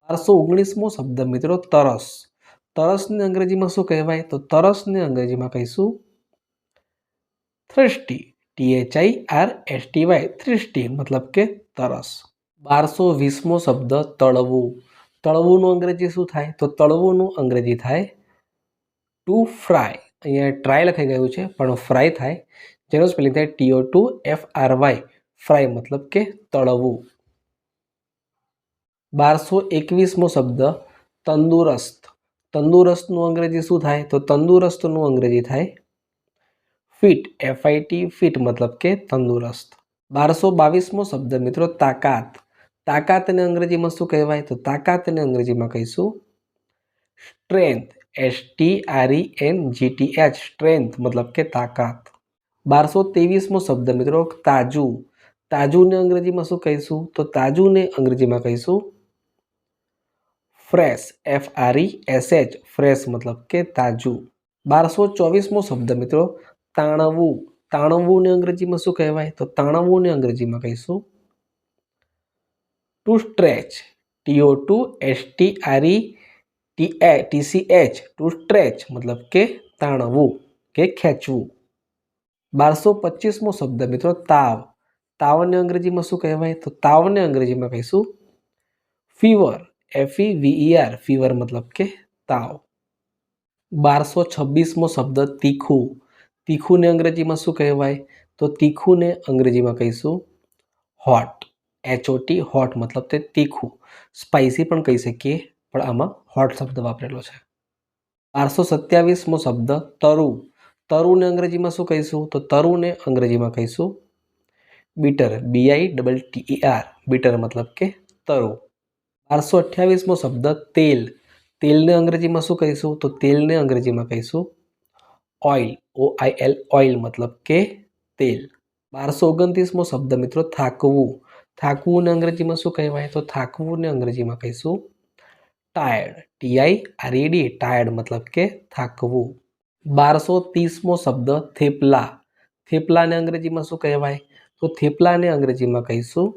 1219મો શબ્દ મિત્રો તરસ. તરસને અંગ્રેજીમાં શું કહેવાય? તો તરસને અંગ્રેજીમાં કહીશું થ્રસ્ટી. THIRSTY. થ્રસ્ટી મતલબ કે તરસ. 1220મો શબ્દ તળવું. તળવુંનું અંગ્રેજી શું થાય? તો તળવુંનું અંગ્રેજી થાય ટુ ફ્રાય. અહીંયા ટ્રાય લખાઈ ગયું છે પણ ફ્રાય થાય, જેનો સ્પેલિંગ થાય TO2FRY. ફ્રાય મતલબ કે તળવું. 1221મો શબ્દ તંદુરસ્ત. તંદુરસ્તનું અંગ્રેજી શું થાય? તો તંદુરસ્તનું અંગ્રેજી થાય ફિટ. FIT. ફિટ મતલબ કે તંદુરસ્ત. 1222મો શબ્દ મિત્રો તાકાત. તાકાતને અંગ્રેજીમાં શું કહેવાય? તો તાકાતને અંગ્રેજીમાં કહીશું સ્ટ્રેન્થ. STRENGTH. સ્ટ્રેન્થ મતલબ કે તાકાત. 1223મો શબ્દ મિત્રો તાજું. તાજુને અંગ્રેજીમાં શું કહીશું? તો તાજુને અંગ્રેજીમાં કહીશું ફ્રેશ. FRESH. ફ્રેશ મતલબ કે તાજું. 1224મો શબ્દ મિત્રો તાણવું. તાણવુંને અંગ્રેજીમાં શું કહેવાય? તો તાણવુંને અંગ્રેજીમાં કહીશું to stretch. TOTOSTRETCH. To stretch મતલબ કે તાણવું કે ખેંચવું. 1225મો શબ્દ મિત્રો તાવ. તાવને અંગ્રેજીમાં શું કહેવાય? તો તાવને અંગ્રેજીમાં કહીશું ફીવર. FEVER. ફીવર મતલબ કે તાવ. 1226મો શબ્દ તીખું. તીખુંને અંગ્રેજીમાં શું કહેવાય? તો તીખુંને અંગ્રેજીમાં કહીશું હોટ. HOT. હોટ મતલબ તે તીખું. સ્પાઇસી પણ કહી શકીએ, પણ આમાં હોટ શબ્દ વાપરેલો છે. 1227મો શબ્દ તરુ. તરુને અંગ્રેજીમાં શું કહીશું? તો તરુને અંગ્રેજીમાં કહીશું બીટર. BITTER. બીટર મતલબ કે તરુ. 1228મો શબ્દ તેલ. તેલને અંગ્રેજીમાં શું કહીશું? તો તેલને અંગ્રેજીમાં કહીશું ઓઇલ. OIL. ઓઇલ મતલબ કે તેલ. 1229મો શબ્દ મિત્રો થાકવું. થાકવુંને અંગ્રેજીમાં શું કહેવાય? તો થાકવુંને અંગ્રેજીમાં કહીશું ટાયર્ડ. TIRED. ટાયર્ડ મતલબ કે થાકવું. 1230મો શબ્દ થેપલા. થેપલાને અંગ્રેજીમાં શું કહેવાય? તો થેપલાને અંગ્રેજીમાં કહીશું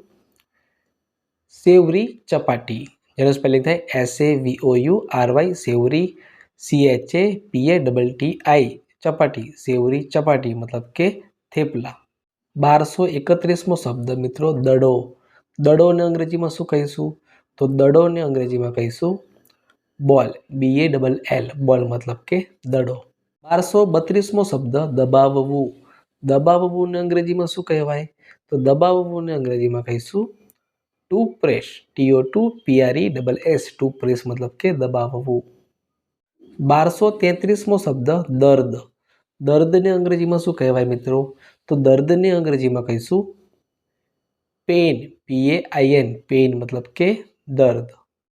સેવરી ચપાટી, જેનો સ્પેલિંગ થાય SAVOURY. સેવરી. CHAPATTI. ચપાટી. સેવરી ચપાટી મતલબ કે થેપલા. 1231મો શબ્દ મિત્રો દડો. દડોને અંગ્રેજીમાં શું કહીશું? તો દડોને અંગ્રેજીમાં કહીશું બોલ. BALL. બોલ મતલબ કે દડો. 1232મો શબ્દ દબાવવું. દબાવવુંને અંગ્રેજીમાં શું કહેવાય? તો દબાવવુંને અંગ્રેજીમાં કહીશું two press. TO2PRESS. Two press મતલબ કે દબાવવું. 1233મો શબ્દ દર્દ. દર્દને અંગ્રેજીમાં શું કહેવાય મિત્રો? તો દર્દને અંગ્રેજીમાં કહીશું પેન. PAIN. પેન મતલબ કે દર્દ.